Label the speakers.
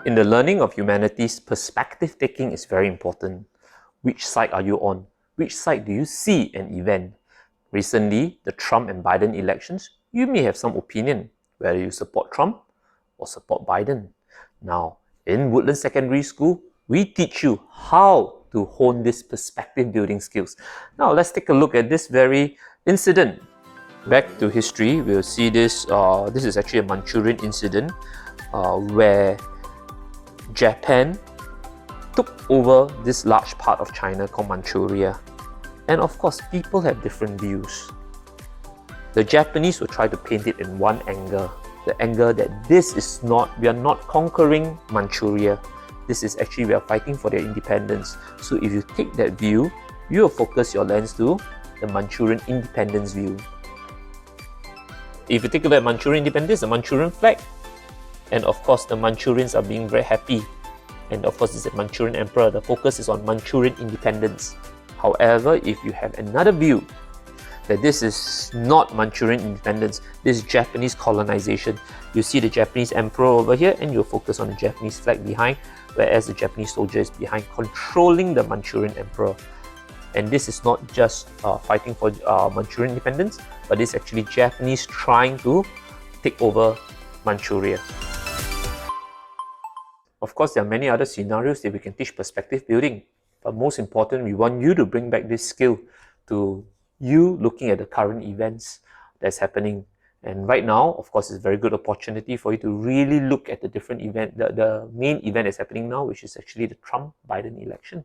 Speaker 1: In the learning of humanities, perspective taking is very important. Which side are you on? Which side do you see an event? Recently, the Trump and Biden elections, you may have some opinion whether you support Trump or support Biden. Now, in Woodland Secondary School, we teach you how to hone this perspective building skills. Now, let's take a look at this very incident. Back to history, we'll see this. This is actually a Manchurian incident where Japan took over this large part of China called Manchuria. And of course, people have different views. The Japanese will try to paint it in one angle. The angle that we are not conquering Manchuria. This is actually, we are fighting for their independence. So if you take that view, you will focus your lens to the Manchurian independence view. If you take a look at Manchurian independence, the Manchurian flag, and of course the Manchurians are being very happy. And of course, it's a Manchurian emperor. The focus is on Manchurian independence. However, if you have another view that this is not Manchurian independence, this is Japanese colonization, you see the Japanese emperor over here and you'll focus on the Japanese flag behind, whereas the Japanese soldier is behind controlling the Manchurian emperor. And this is not just fighting for Manchurian independence, but it's actually Japanese trying to take over Manchuria. Of course, there are many other scenarios that we can teach perspective building, but most important, we want you to bring back this skill to you looking at the current events that's happening. And right now, of course, it's a very good opportunity for you to really look at the different event, the main event that's happening now, which is actually the Trump-Biden election.